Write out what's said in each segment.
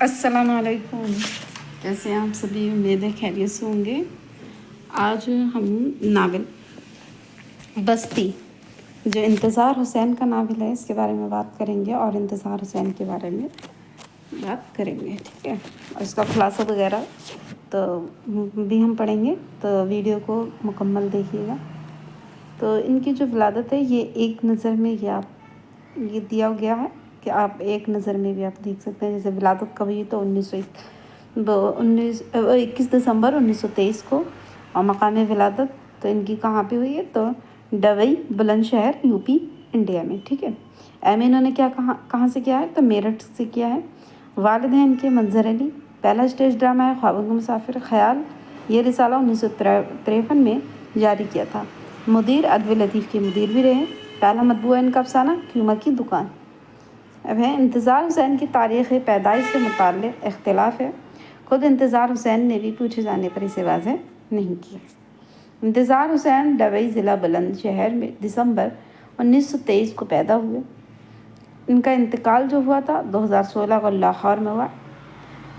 अस्सलाम वालेकुम। कैसे हैं आप सभी? उम्मीद है खैरियत से होंगे। आज हम नावल बस्ती जो इंतज़ार हुसैन का नावल है इसके बारे में बात करेंगे और इंतज़ार हुसैन के बारे में बात करेंगे, ठीक है। और इसका खुलासा वगैरह तो भी हम पढ़ेंगे, तो वीडियो को मुकम्मल देखिएगा। तो इनकी जो विलादत है ये एक नज़र में ये दिया गया है कि आप एक नज़र में भी आप देख सकते हैं। जैसे विलादत कब हुई तो 21 दिसंबर 1923 को, और मकाम विलादत तो इनकी कहाँ पे हुई है तो डवई बुलंदशहर यूपी इंडिया में, ठीक है। एम इन्होंने कहाँ से किया है तो मेरठ से किया है। वालिद हैं इनके मंजर अली। पहला स्टेज ड्रामा है ख्वाबों के मुसाफिर ख्याल, ये रिसाला 1953 में जारी किया था। मुदीर अदब लतीफ़ के मुदीर भी रहे। पहला मतबूआ इनका अफसाना क्यूमा की दुकान। अब है इंतज़ार हुसैन की तारीख़ पैदाइश से मुताल्लिक़ इख्तिलाफ़ है। ख़ुद इंतज़ार हुसैन ने भी पूछे जाने पर इसे वाज़ेह नहीं किया। इंतज़ार हुसैन डबई ज़िला बुलंदशहर में दिसंबर 1923 को पैदा हुए। इनका इंतकाल जो हुआ था 2016 को लाहौर में हुआ।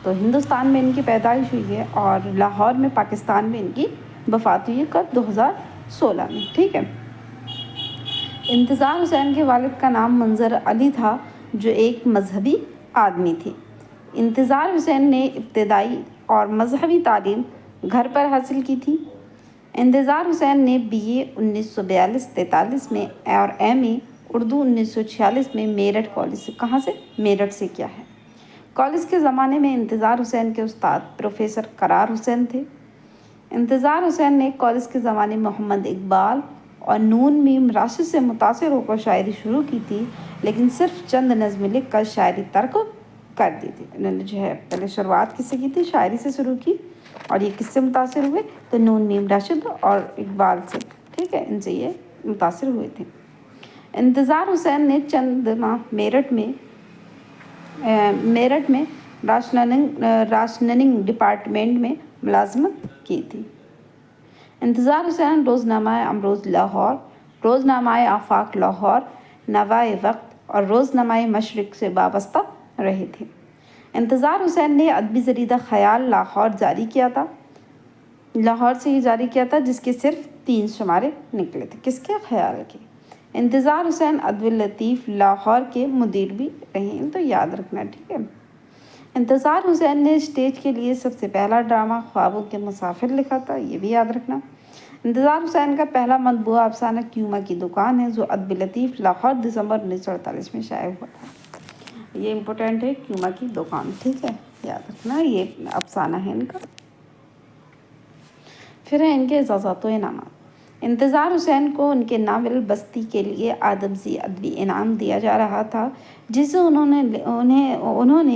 तो हिंदुस्तान में इनकी पैदाइश हुई है और लाहौर में पाकिस्तान में इनकी वफ़ात हुई है कब 2016 में, ठीक है। इंतज़ार हुसैन के वालिद का नाम मंजर अली था जो एक मजहबी आदमी थे। इंतज़ार हुसैन ने इब्तदाई और मजहबी तालीम घर पर हासिल की थी। इंतज़ार हुसैन ने BA 1942-43 में और MA उर्दू 1946 में मेरठ कॉलेज से मेरठ से किया है। कॉलेज के ज़माने में इंतज़ार हुसैन के उस्ताद प्रोफेसर करार हुसैन थे। इंतज़ार हुसैन ने कॉलेज के ज़माने में मोहम्मद इकबाल और नून मीम राशिद से मुतासिर होकर शायरी शुरू की थी, लेकिन सिर्फ चंद नज़में लिख कर शायरी तर्क कर दी थी। इन्होंने जो है पहले शुरुआत किससे की थी, शायरी से शुरू की, और ये किससे मुतासिर हुए तो नून मीम राशिद और इकबाल से, ठीक है, इनसे ये मुतासिर हुए थे। इंतज़ार हुसैन ने चंद माह मेरठ में राशननिंग डिपार्टमेंट में मुलाजमत की थी। इंतज़ार हुसैन रोज़नामा अमरोज़ लाहौर, रोज़नामा आफाक लाहौर, नवाए वक्त और रोज़नामा मशरिक़ से वाबस्ता रहे थे। इंतज़ार हुसैन ने अदबी जरीदा ख़याल लाहौर से ही जारी किया था, जिसके सिर्फ 3 शुमारे निकले थे। किसके? ख़याल के। इंतज़ार हुसैन अदब लतीफ़ लाहौर के मुदीर भी रहे, तो याद रखना, ठीक है। इंतज़ार हुसैन ने स्टेज के लिए सबसे पहला ड्रामा ख्वाबों के मुसाफिर लिखा था, ये भी याद रखना। इंतज़ार हुसैन का पहला मतबूआ अफसाना क्यूमा की दुकान है जो अदब लतीफ़ लाहौर दिसंबर 1948 में शाया हुआ था। ये इम्पोर्टेंट है, क्यूमा की दुकान, ठीक है, याद रखना, ये अफसाना है इनका। फिर है इनके इजाज़त व इनामात। इंतज़ार हुसैन को उनके नावल बस्ती के लिए आदमसी अदबी इनाम दिया जा रहा था, जिसे उन्होंने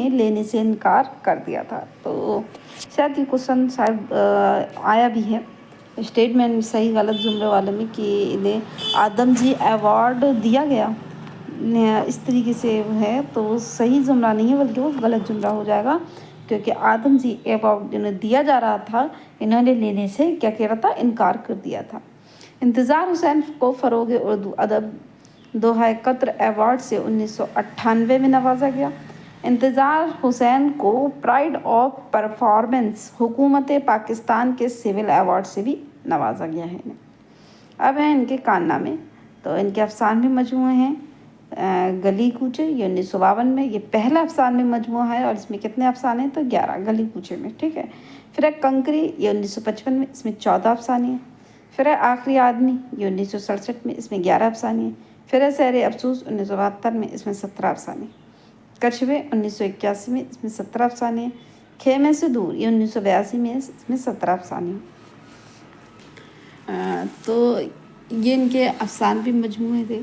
लेने से इनकार कर दिया था। तो शायद ये क्वेश्चन शायद आया भी है स्टेटमेंट सही गलत जुमले वाले में कि इन्हें आदमजी अवार्ड दिया गया, इस तरीके से है, तो वो सही जुमला नहीं है बल्कि वो गलत जुमला हो जाएगा, क्योंकि आदमजी अवार्ड इन्हें दिया जा रहा था, इन्होंने लेने से क्या किया था, इनकार कर दिया था। इंतज़ार हुसैन को फ़रोग़ उर्दू अदब दोहा कत्र अवार्ड से 1998 में नवाजा गया। इंतज़ार हुसैन को प्राइड ऑफ परफॉर्मेंस हुकूमत पाकिस्तान के सिविल अवार्ड से भी नवाजा गया है इन्हें। अब है इनके कारनामे, तो इनके अफसाने मजमूए हैं गली कूचे, ये 1952 में, ये पहला अफसाने मजमूआ है, और इसमें कितने अफसाने तो 11 गली कूचे में, ठीक है। फिर है कंकरी, ये 1955 में, इसमें 14 अफसाने हैं। फिर है आखिरी आदमी, ये 1967 में, इसमें 11 अफसाने हैं। फिर है सैर अफसोस 1972 में, इसमें 17 अफसाने। कशवे 1981 में, इसमें 17 अफसाने। खेमे से दूर, ये 1982 में, इसमें 17 अफसाने। तो ये इनके अफसान भी मजमूए थे।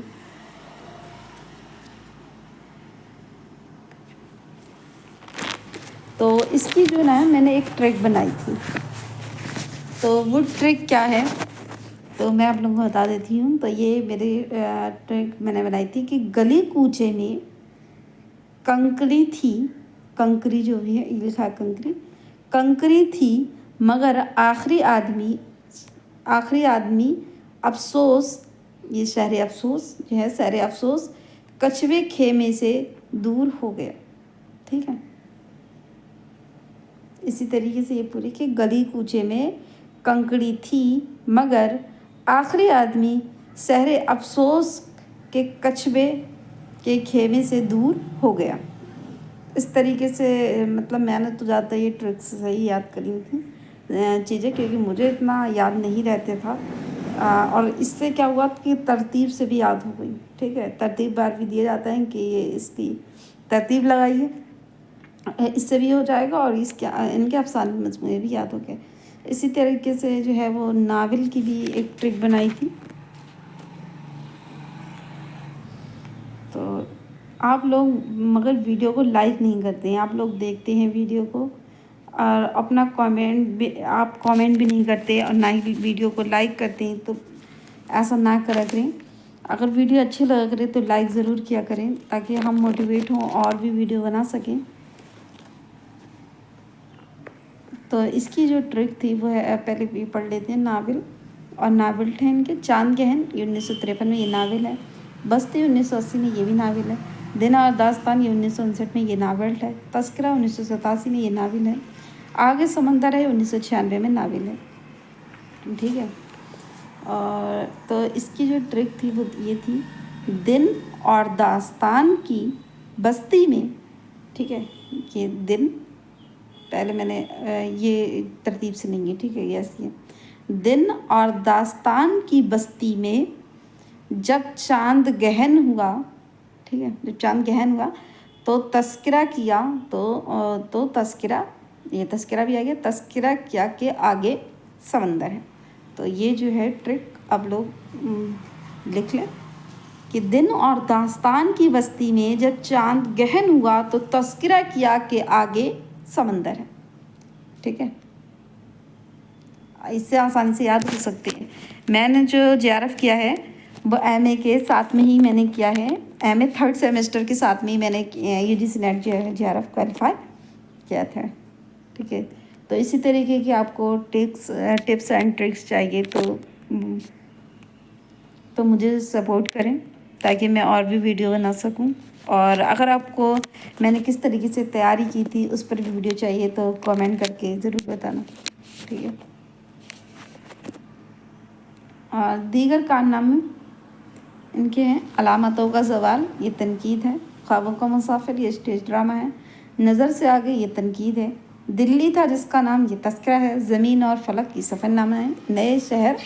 तो इसकी जो ना मैंने एक ट्रिक बनाई थी, तो वो ट्रिक क्या है तो मैं आप लोगों को बता देती हूँ। तो ये मेरी ट्रिक मैंने बनाई थी कि गली कूचे में कंकरी थी, कंकरी जो भी है ये लिखा है कंकरी थी, मगर आखिरी आदमी अफसोस, ये शहर अफसोस जो है, शहर अफसोस कछुए खेमे से दूर हो गया, ठीक है। इसी तरीके से ये पूरी कि गली कूचे में कंकड़ी थी मगर आखिरी आदमी शहर अफसोस के कस्बे के खेमे से दूर हो गया। इस तरीके से मतलब मैंने तो ज़्यादा ये ट्रिक्स सही याद करी थी चीज़ें, क्योंकि मुझे इतना याद नहीं रहते था। और इससे क्या हुआ कि तरतीब से भी याद हो गई। ठीक है, तरतीब बार भी दिया जाता है कि ये इसकी तरतीब लगाइए, इससे भी हो जाएगा और इसके इनके अफसाने मजमूए भी याद हो गए। इसी तरीके से जो है वो नावल की भी एक ट्रिक बनाई थी। तो आप लोग मगर वीडियो को लाइक नहीं करते हैं, आप लोग देखते हैं वीडियो को और अपना कमेंट भी आप कमेंट भी नहीं करते और ना ही वीडियो को लाइक करते हैं। तो ऐसा ना करा करें। अगर वीडियो अच्छी लगा करे तो लाइक ज़रूर किया करें ताकि हम मोटिवेट हों और भी वीडियो बना सकें। तो इसकी जो ट्रिक थी वो है, पहले भी पढ़ लेते हैं। नावल और नावल थे इनके चांद गहन, ये 1953 में ये नावल है। बस्ती 1980 में ये भी नावल है। दिन और दास्तान ये 1959 में ये नावल है। तस्करा 1987 में ये नावल है। आगे समंदर है 1996 में नावल है। ठीक है, और तो इसकी जो ट्रिक थी वो ये थी, दिन और दास्तान की बस्ती में। ठीक है, ये दिन पहले मैंने ये तरतीब से नहीं है। ठीक है, ये ऐसी है। दिन और दास्तान की बस्ती में जब चांद गहन हुआ, ठीक है, जब चांद गहन हुआ तो तस्करा किया, तो तस्करा, ये तस्करा भी आ गया, तस्करा किया कि आगे समंदर है। तो ये जो है ट्रिक अब लोग लिख लें कि दिन और दास्तान की बस्ती में जब चांद गहन हुआ तो तस्करा किया कि आगे समंदर है। ठीक है, इससे आसानी से याद हो सकते हैं। मैंने जो जेआरएफ किया है वो एमए के साथ में ही मैंने किया है। एमए थर्ड सेमेस्टर के साथ में ही मैंने यूजीसी नेट जेआरएफ क्वालिफाई किया था। ठीक है, तो इसी तरीके की आपको टिप्स एंड ट्रिक्स चाहिए तो मुझे सपोर्ट करें ताकि मैं और भी वीडियो बना सकूं। और अगर आपको मैंने किस तरीके से तैयारी की थी उस पर भी वीडियो चाहिए तो कमेंट करके ज़रूर बताना। ठीक है, और दीगर कारनामे इनके हैं। अलामतों का सवाल, ये तनकीद है। ख्वाबों का मुसाफिर, ये स्टेज ड्रामा है। नज़र से आगे, ये तनकीद है। दिल्ली था जिसका नाम, ये तस्करा है। ज़मीन और फलक, ये सफ़रनामा है। नए शहर,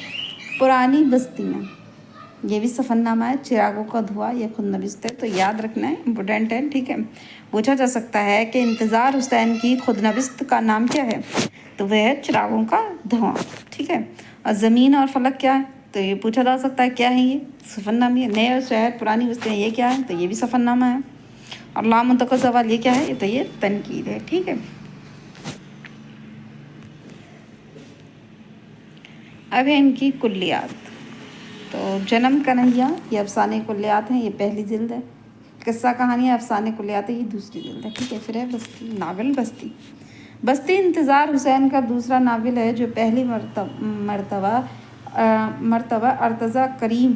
पुरानी बस्तियाँ, ये भी सफ़रनामा है। चिरागों का धुआं, ये खुद नविस्त है। तो याद रखना है, इम्पोर्टेंट है। ठीक है, पूछा जा सकता है कि इंतज़ार हुसैन की खुद नविस्त का नाम क्या है, तो वह है चिरागों का धुआं। ठीक है, और ज़मीन और फलक क्या है, तो ये पूछा जा सकता है क्या है, ये सफ़रनामा है। नए शहर, पुरानी बस्तियाँ, ये क्या है, तो ये भी सफ़रनामा है। और लामतों का सवाल, ये क्या है, तो ये तनकीद है। ठीक है, अब है इनकी कुल्लियात। तो जन्म कन्हैया, ये अफसाने कुल्लियात हैं, ये पहली जिल्द है। किस्सा कहानी अफसाने कुल्लियात है, ये दूसरी जिल्द है। ठीक है, फिर है बस्ती, नावल बस्ती। बस्ती इंतज़ार हुसैन का दूसरा नावल है जो पहली मरतबा अर्तज़ा करीम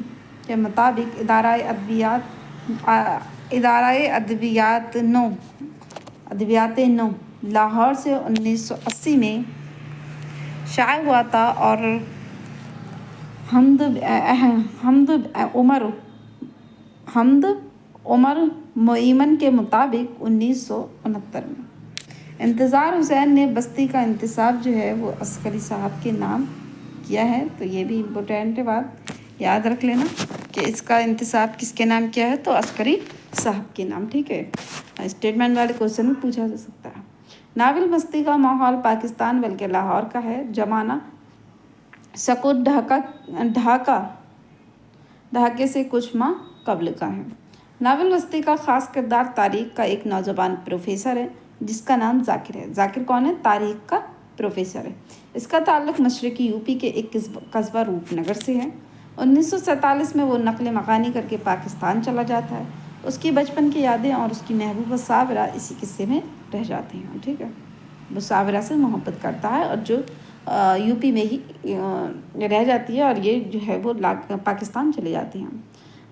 के मुताबिक अदबियात नो लाहौर से 1980 में शाया हुआ था। और हमद उमर मोईमन के मुताबिक 1969 में। इंतज़ार हुसैन ने बस्ती का इंतसाब जो है वो अस्करी साहब के नाम किया है। तो ये भी इम्पोर्टेंट है, बात याद रख लेना कि इसका इंतसाब किसके नाम किया है, तो अस्करी साहब के नाम। ठीक है, स्टेटमेंट वाले क्वेश्चन में पूछा जा सकता है। नावल बस्ती का माहौल पाकिस्तान बल्कि लाहौर का है। जमाना सकुट ढाके से कुछ माह कबल का है। नावल बस्ती का ख़ास किरदार तारीख़ का एक नौजवान प्रोफेसर है जिसका नाम जाकिर है। जाकिर कौन है, तारीख़ का प्रोफेसर है। इसका ताल्लुक़ मशरक़ी यूपी के एक कस्बा रूपनगर से है। 1947 में वो नक़ल मकानी करके पाकिस्तान चला जाता है। उसकी बचपन की यादें और उसकी महबूबा साबरा इसी किस्से में रह जाती हैं। ठीक है, वो साबरा से मोहब्बत करता है और जो यूपी में ही रह जाती है और ये जो है वो पाकिस्तान चले जाती हैं।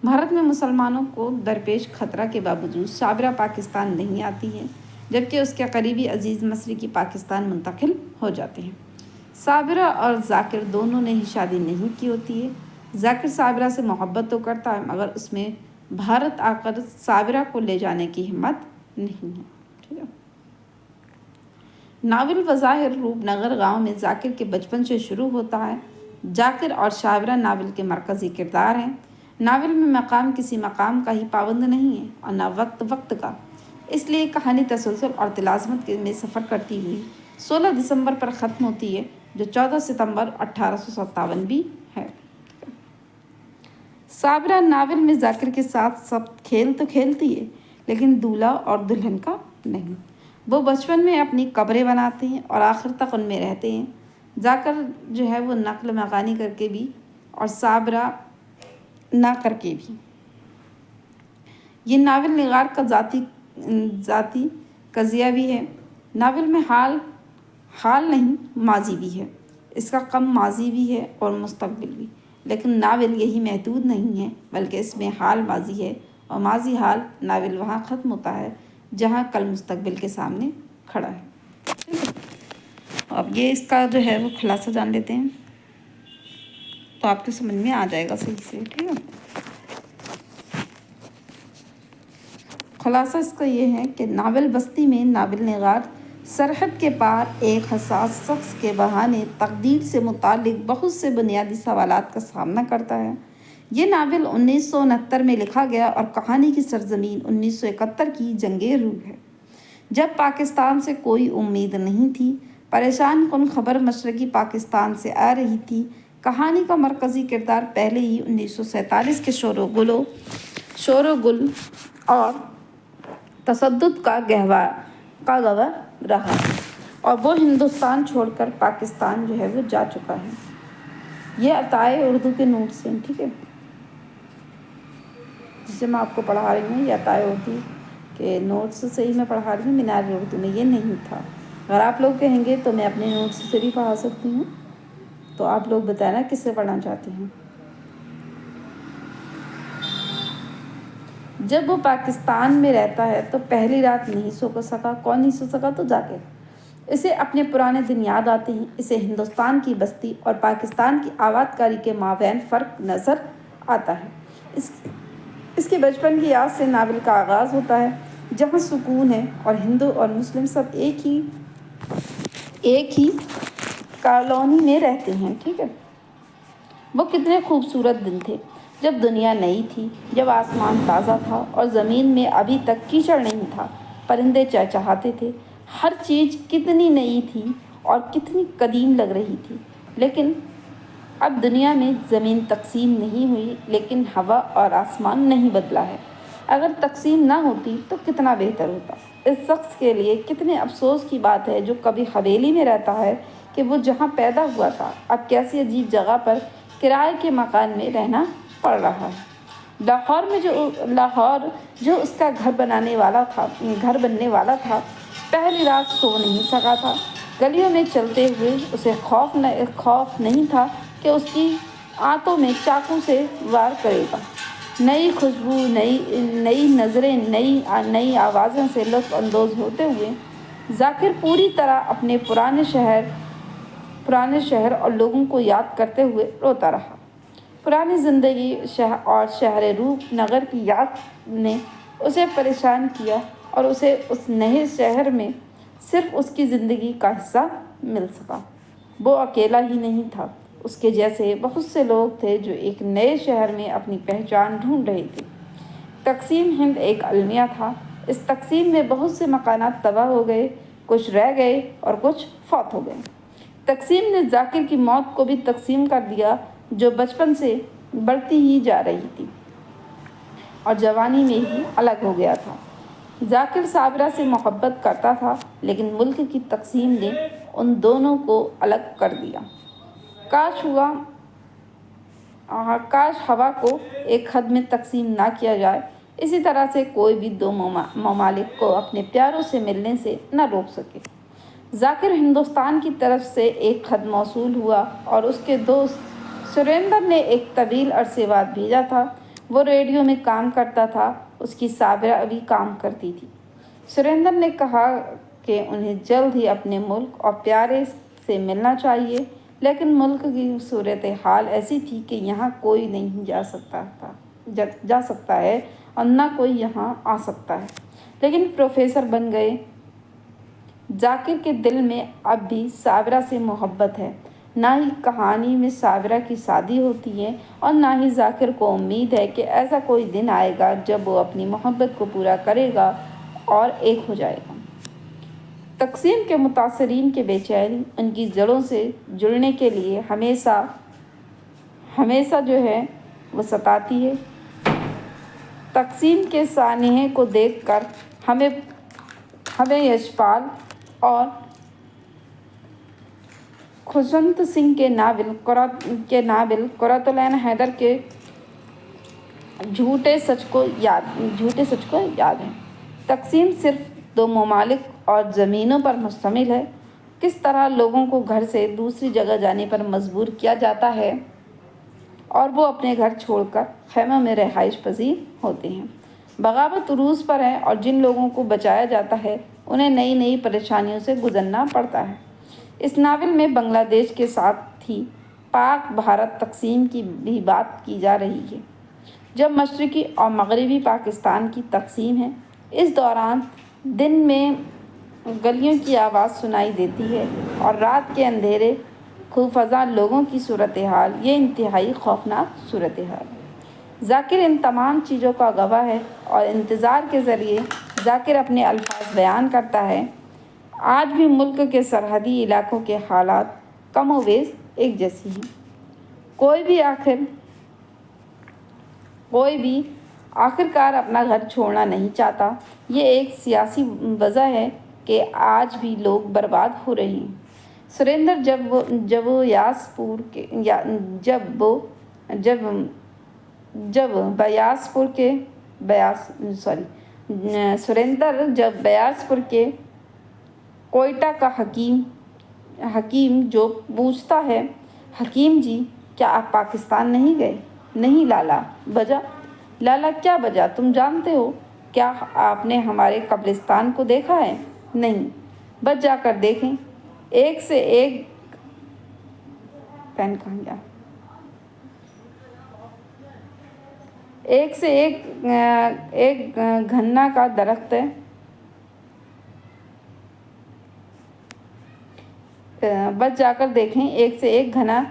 भारत में मुसलमानों को दरपेश ख़तरा के बावजूद साबरा पाकिस्तान नहीं आती है। جبکہ اس کے قریبی عزیز مصری کی پاکستان منتقل ہو جاتے ہیں۔ صابرہ اور ذاکر دونوں نے ہی شادی نہیں کی ہوتی ہے۔ ذاکر صابرہ سے محبت تو کرتا ہے مگر اس میں بھارت آ کر صابرہ کو لے جانے کی ہمت نہیں ہے، ٹھیک ہے۔ ناول بظاہر روپ نگر گاؤں میں ذاکر کے بچپن سے شروع ہوتا ہے۔ ذاکر اور صابرہ ناول کے مرکزی کردار ہیں۔ ناول میں مقام کسی مقام کا ہی پابند نہیں ہے اور نہ وقت کا، اس لیے کہانی تسلسل اور تلازمت میں سفر کرتی ہوئی 16 دسمبر پر ختم ہوتی ہے، جو 14 ستمبر 1857 بھی ہے۔ صابرہ ناول میں ذاکر کے ساتھ سب کھیل تو کھیلتی ہے لیکن دولہا اور دلہن کا نہیں۔ وہ بچپن میں اپنی قبریں بناتے ہیں اور آخر تک ان میں رہتے ہیں۔ ذاکر جو ہے وہ نقل مکانی کر کے بھی اور صابرہ نہ کر کے بھی۔ یہ ناول نگار کا ذاتی قضیہ بھی ہے۔ ناول میں حال نہیں ماضی بھی ہے، اس کا کم ماضی بھی ہے اور مستقبل بھی، لیکن ناول یہی محدود نہیں ہے بلکہ اس میں حال ماضی ہے اور ماضی حال۔ ناول وہاں ختم ہوتا ہے جہاں کل مستقبل کے سامنے کھڑا ہے۔ اب یہ اس کا جو ہے وہ خلاصہ جان لیتے ہیں تو آپ کو سمجھ میں آ جائے گا صحیح سے، ٹھیک ہے۔ خلاصہ اس کا یہ ہے کہ ناول بستی میں ناول نگار سرحد کے پار ایک حساس شخص کے بہانے تقدیر سے متعلق بہت سے بنیادی سوالات کا سامنا کرتا ہے۔ یہ ناول 1969 میں لکھا گیا اور کہانی کی سرزمین 1971 کی جنگ روم ہے، جب پاکستان سے کوئی امید نہیں تھی۔ پریشان کن خبر مشرقی پاکستان سے آ رہی تھی۔ کہانی کا مرکزی کردار پہلے ہی 1947 کے شور و گل اور تشدد کا گواہ رہا اور وہ ہندوستان چھوڑ کر پاکستان جو ہے وہ جا چکا ہے۔ یہ عطائے اردو کے نوٹس ہیں، ٹھیک ہے، جسے میں آپ کو پڑھا رہی ہوں۔ یہ عطائے اردو کے نوٹس سے ہی میں پڑھا رہی ہوں، مینار اردو میں یہ نہیں تھا۔ اگر آپ لوگ کہیں گے تو میں اپنے نوٹس سے بھی پڑھا سکتی ہوں، تو آپ لوگ بتانا کس سے پڑھنا چاہتے ہیں۔ جب وہ پاکستان میں رہتا ہے تو پہلی رات نہیں سو سکا۔ کون نہیں سو سکا؟ تو ذاکر۔ اسے اپنے پرانے دن یاد آتے ہیں۔ اسے ہندوستان کی بستی اور پاکستان کی آباد کاری کے مابین فرق نظر آتا ہے۔ اس کے بچپن کی یاد سے ناول کا آغاز ہوتا ہے، جہاں سکون ہے اور ہندو اور مسلم سب ایک ہی کالونی میں رہتے ہیں، ٹھیک ہے۔ وہ کتنے خوبصورت دن تھے جب دنیا نئی تھی، جب آسمان تازہ تھا اور زمین میں ابھی تک کیچڑ نہیں تھا۔ پرندے چہچہاتے تھے، ہر چیز کتنی نئی تھی اور کتنی قدیم لگ رہی تھی۔ لیکن اب دنیا میں زمین تقسیم نہیں ہوئی، لیکن ہوا اور آسمان نہیں بدلا ہے۔ اگر تقسیم نہ ہوتی تو کتنا بہتر ہوتا۔ اس شخص کے لیے کتنے افسوس کی بات ہے جو کبھی حویلی میں رہتا ہے کہ وہ جہاں پیدا ہوا تھا اب کیسی عجیب جگہ پر کرائے کے مکان میں رہنا پڑ رہا ہے۔ لاہور جو اس کا گھر بننے والا تھا، پہلی رات سو نہیں سکا تھا۔ گلیوں میں چلتے ہوئے اسے خوف نہیں تھا کہ اس کی آنتوں میں چاقو سے وار کرے گا۔ نئی خوشبو، نئی نظریں، نئی آوازوں سے لطف اندوز ہوتے ہوئے ذاکر پوری طرح اپنے پرانے شہر اور لوگوں کو یاد کرتے ہوئے روتا رہا۔ پرانی زندگی اور شہر روپ نگر کی یاد نے اسے پریشان کیا اور اسے اس نئے شہر میں صرف اس کی زندگی کا حصہ مل سکا۔ وہ اکیلا ہی نہیں تھا، اس کے جیسے بہت سے لوگ تھے جو ایک نئے شہر میں اپنی پہچان ڈھونڈ رہے تھے۔ تقسیم ہند ایک المیہ تھا۔ اس تقسیم میں بہت سے مکانات تباہ ہو گئے، کچھ رہ گئے اور کچھ فوت ہو گئے۔ تقسیم نے ذاکر کی موت کو بھی تقسیم کر دیا، جو بچپن سے بڑھتی ہی جا رہی تھی اور جوانی میں ہی الگ ہو گیا تھا۔ ذاکر صابرہ سے محبت کرتا تھا، لیکن ملک کی تقسیم نے ان دونوں کو الگ کر دیا۔ کاش ہوا کو ایک خط میں تقسیم نہ کیا جائے، اسی طرح سے کوئی بھی دو ممالک کو اپنے پیاروں سے ملنے سے نہ روک سکے۔ ذاکر ہندوستان کی طرف سے ایک خط موصول ہوا اور اس کے دوست سریندر نے ایک طویل عرصے بعد بھیجا تھا۔ وہ ریڈیو میں کام کرتا تھا، اس کی صابرہ بھی کام کرتی تھی۔ सुरेंद्र ने कहा कि उन्हें जल्द ही अपने मुल्क और प्यारे से मिलना चाहिए, लेकिन मुल्क की सूरत हाल ऐसी थी कि यहाँ कोई नहीं जा सकता है और ना कोई यहाँ आ सकता है। लेकिन प्रोफेसर बन गए। जाकिर के दिल में अब भी साबिरा से मोहब्बत है। ना ही कहानी में साबिरा की शादी होती है और ना ही जाकिर को उम्मीद है कि ऐसा कोई दिन आएगा जब वो अपनी मोहब्बत को पूरा करेगा और एक हो जाएगा। तकसीम के मुतासरीन के बेचैनी उनकी जड़ों से जुड़ने के लिए हमेशा जो है वो सताती है। तकसीम के सानहे को देखकर हमें यशपाल और खुशवंत सिंह के नावल कुरतुलैन हैदर के झूठे सच को याद है। तकसीम सिर्फ 2 ममालिक और ज़मीनों पर मुश्तमिल है। किस तरह लोगों को घर से दूसरी जगह जाने पर मजबूर किया जाता है और वो अपने घर छोड़कर खैमों में रिहाइश पजीर होते हैं। बगावत उरूज पर है और जिन लोगों को बचाया जाता है उन्हें नई नई परेशानियों से गुजरना पड़ता है। इस नावल में बांग्लादेश के साथ ही पाक भारत तकसीम की भी बात की जा रही है। जब मशरक़ी और मगरबी पाकिस्तान की तकसीम है, इस दौरान दिन में गलियों की आवाज़ सुनाई देती है और रात के अंधेरे खूफज़ा लोगों की सूरत हाल, ये इंतहाई खौफनाक सूरत हाल। जाकिर इन तमाम चीज़ों का गवाह है और इंतज़ार के ज़रिए जाकिर अपने अल्फाज बयान करता है। आज भी मुल्क के सरहदी इलाकों के हालात कमोवेश एक जैसी हैं। कोई भी आखिरकार अपना घर छोड़ना नहीं चाहता। ये एक सियासी वजह है कि आज भी लोग बर्बाद हो रहे हैं। सुरेंद्र जब बयासपुर के कोयटा का हकीम जो पूछता है, हकीम जी क्या आप पाकिस्तान नहीं गए? नहीं लाला, बजा। लाला क्या बजा? तुम जानते हो क्या आपने हमारे कब्रिस्तान को देखा है? नहीं, बस जाकर देखें। एक से एक पेन कहाँ गया? एक घन्ना का दरख्त है। बस जाकर देखें, एक से एक घना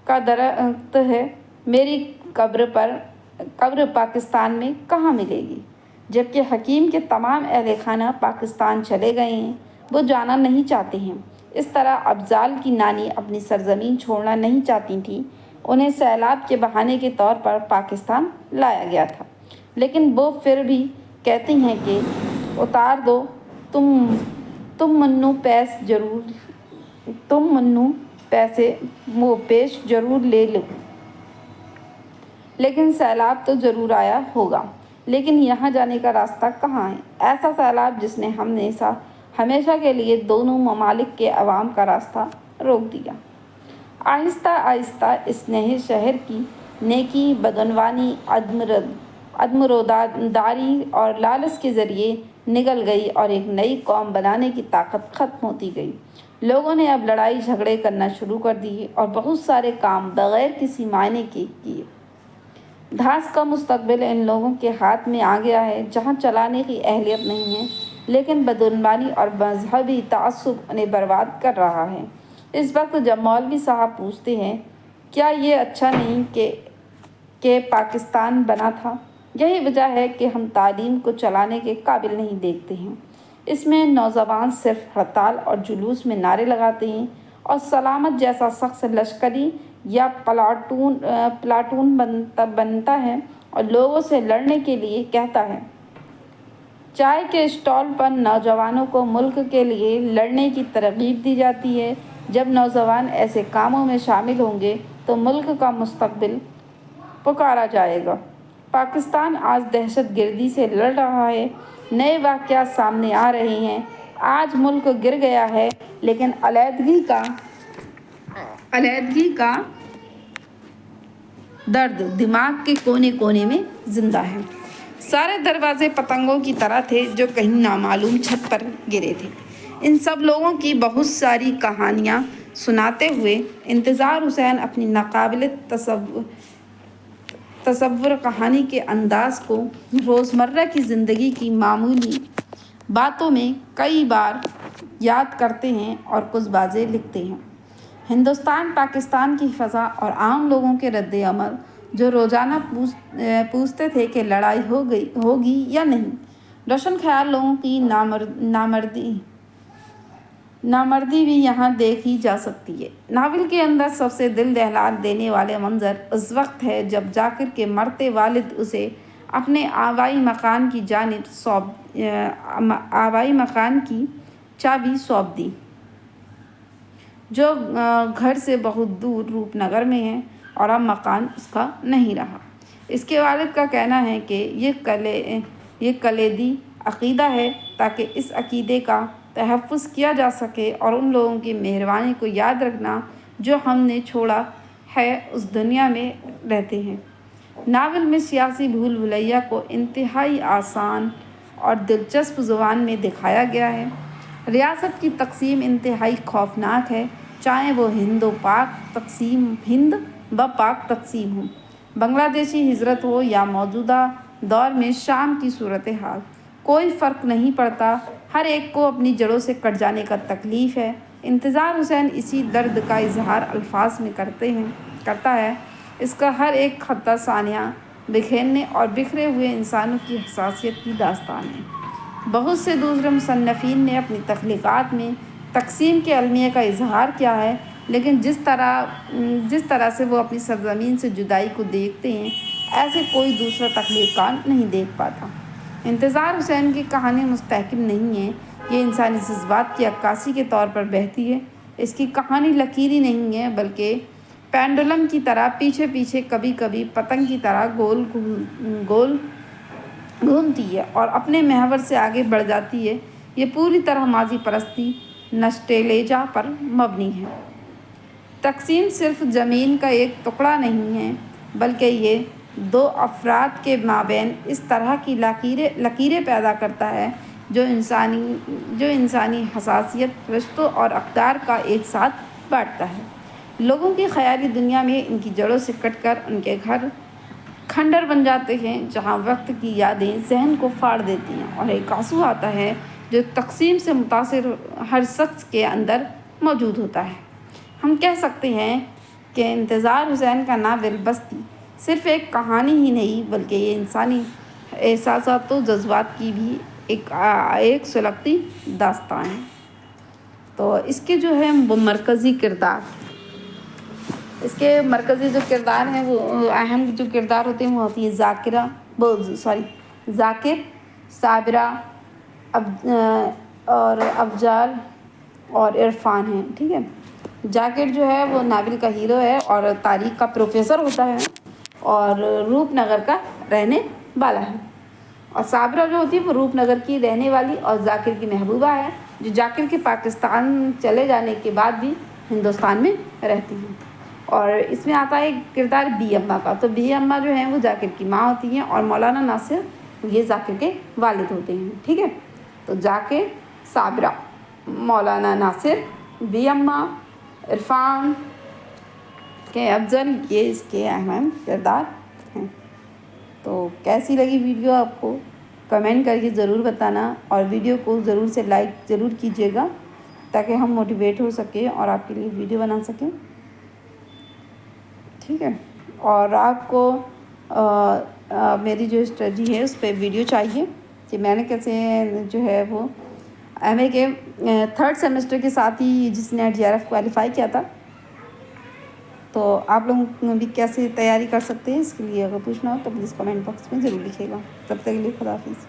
का दरख्त है। मेरी कब्र पाकिस्तान में कहाँ मिलेगी? जबकि हकीम के तमाम अहले खाना पाकिस्तान चले गए हैं, वो जाना नहीं चाहते हैं। इस तरह अफजाल की नानी अपनी सरजमीन छोड़ना नहीं चाहती थी। उन्हें सैलाब के बहाने के तौर पर पाकिस्तान लाया गया था, लेकिन वो फिर भी कहती हैं कि उतार दो, तुम मन्नू पैसे वो पेश ज़रूर ले लो, लेकिन सैलाब तो ज़रूर आया होगा। लेकिन यहाँ जाने का रास्ता कहाँ है? ऐसा सैलाब जिसने हमेशा के लिए दोनों ममालिक के अवाम का रास्ता रोक दिया। आहिस्ता आहिस्ता इस नए शहर की नेकी, बदनवानी, अदमरोदारी और लालच के ज़रिए निगल गई और एक नई कौम बनाने की ताकत ख़त्म होती गई। लोगों ने अब लड़ाई झगड़े करना शुरू कर दिए और बहुत सारे काम बग़ैर किसी मायने के किए। घास का मुस्तकबिल इन लोगों के हाथ में आ गया है जहाँ चलाने की अहलियत नहीं है, लेकिन बदनवानी और मजहबी तअस्सुब उन्हें बर्बाद कर रहा है। इस वक्त जब मौलवी साहब पूछते हैं क्या ये अच्छा नहीं कि पाकिस्तान बना था, यही वजह है कि हम तालीम को चलाने के काबिल नहीं देखते हैं। इसमें नौजवान सिर्फ हड़ताल और जुलूस में नारे लगाते हैं और सलामत जैसा शख्स लश्करी या प्लाटून बनता है और लोगों से लड़ने के लिए कहता है। चाय के स्टॉल पर नौजवानों को मुल्क के लिए लड़ने की तरगीब दी जाती है। जब नौजवान ऐसे कामों में शामिल होंगे तो मुल्क का मुस्तकबिल पुकारा जाएगा। पाकिस्तान आज दहशतगर्दी से लड़ रहा है। नए वाक़यात सामने आ रहे हैं। आज मुल्क गिर गया है, लेकिन अलहदगी का दर्द दिमाग के कोने कोने में ज़िंदा है। सारे दरवाजे पतंगों की तरह थे जो कहीं नामालूम छत पर गिरे थे। इन सब लोगों की बहुत सारी कहानियाँ सुनाते हुए इंतज़ार हुसैन अपनी नाकाबिल तसव्वुर कहानी के अंदाज़ को रोज़मर्रा की ज़िंदगी की मामूली बातों में कई बार याद करते हैं और कुछ बातें लिखते हैं। हिंदुस्तान पाकिस्तान की फ़ज़ा और आम लोगों के रद्द-ए-अमल जो रोज़ाना पूछते थे कि लड़ाई होगी या नहीं। रोशन ख़याल लोगों की नामर्दी भी यहाँ देखी जा सकती है। नावल के अंदर सबसे दिल दहला देने वाले मंजर उस वक्त है जब जाकिर के मरते वालिद उसे अपने आबाई मकान की चाबी सौंप दी, जो घर से बहुत दूर रूपनगर में है, और अब मकान उसका नहीं रहा। इसके वालिद का कहना है कि ये कलीदी अक़ीदा है ताकि इस अक़ीदे का तहफ़्फ़ुज़ किया जा सके और उन लोगों की मेहरबानी को याद रखना जो हमने छोड़ा है उस दुनिया में रहते हैं। नावल में सियासी भूल भुलैया को इंतहाई आसान और दिलचस्प ज़ुबान में दिखाया गया है। रियासत की तक़सीम इंतहाई खौफनाक है, चाहे वो हिंद व पाक तक़सीम हो, बांग्लादेशी हिजरत हो या मौजूदा दौर में शाम की सूरत हाल, कोई फ़र्क नहीं पड़ता। हर एक को अपनी जड़ों से कट जाने का तकलीफ़ है। इंतज़ार हुसैन इसी दर्द का इजहार अल्फाज में करता है। इसका हर एक खत्ता सानिया बिखेरने और बिखरे हुए इंसानों की हसासियत की दास्तान है। बहुत से दूसरे मुसन्निफ़ीन ने अपनी तख्लीक़ात में तक़सीम के अलमिया का इजहार किया है, लेकिन जिस तरह से वो अपनी सरज़मीन से जुदाई को देखते हैं, ऐसे कोई दूसरा तख्लीक़ात नहीं देख पाता। इंतज़ार हुसैन की कहानी मुस्तहकम नहीं है, ये इंसानी जज्बात की अक्कासी के तौर पर बहती है। इसकी कहानी लकीरी नहीं है, बल्कि पेंडुलम की तरह पीछे पीछे, कभी कभी पतंग की तरह गोल घूमती है और अपने महवर से आगे बढ़ जाती है। ये पूरी तरह माजी परस्ती नस्टेलेजा पर मबनी है। तक़सीम सिर्फ ज़मीन का एक टुकड़ा नहीं है, बल्कि ये दो अफराद के माबैन इस तरह की लकीरें पैदा करता है जो इंसानी हसासियत, रिश्तों और अक़दार का एक साथ बांटता है। लोगों की ख़याली दुनिया में इनकी जड़ों से कटकर उनके घर खंडर बन जाते हैं, जहाँ वक्त की यादें ज़हन को फाड़ देती हैं और एक आंसू आता है जो तक़सीम से मुतासिर हर शख्स के अंदर मौजूद होता है। हम कह सकते हैं कि इंतज़ार हुसैन का नावल बस्ती सिर्फ़ एक कहानी ही नहीं, बल्कि ये इंसानी एहसासात व जज्बात की भी एक सुलगती दास्तान है। तो इसके जो है वो मरकज़ी किरदार हैं, वो अहम जो किरदार होते हैं वो होती है ज़ाकिर, साबिरा और अफजाल और इरफान हैं। ठीक है, जाकिर जो है वो नावल का हीरो है और तारीख़ का प्रोफेसर होता है और रूपनगर का रहने वाला है, और साबिरा जो होती है वो रूपनगर की रहने वाली और जाकिर की महबूबा है, जो जाकिर के पाकिस्तान चले जाने के बाद भी हिंदुस्तान में रहती हैं। और इसमें आता है किरदार बी अम्मा का। तो बी अम्मा जो हैं वो जाकिर की माँ होती हैं और मौलाना नासिर ये जाकिर के वालिद होते हैं। ठीक है, तो जाकिर, साबिरा, मौलाना नासिर, बी अम्मा, इरफान के अफजल, ये इसके अहम किरदार हैं। तो कैसी लगी वीडियो आपको कमेंट करके ज़रूर बताना, और वीडियो को ज़रूर से लाइक ज़रूर कीजिएगा ताकि हम मोटिवेट हो सकें और आपके लिए वीडियो बना सकें। ठीक है, और आपको मेरी जो स्टडी है उस पर वीडियो चाहिए कि मैंने कैसे जो है वो MA के 3rd सेमेस्टर के साथ ही जिसने JRF क्वालिफ़ाई किया था, तो आप लोग भी कैसे तैयारी कर सकते हैं, इसके लिए अगर पूछना हो तो प्लीज़ कमेंट बॉक्स में ज़रूर लिखिएगा। तब तक के लिए खुदा हाफिज़।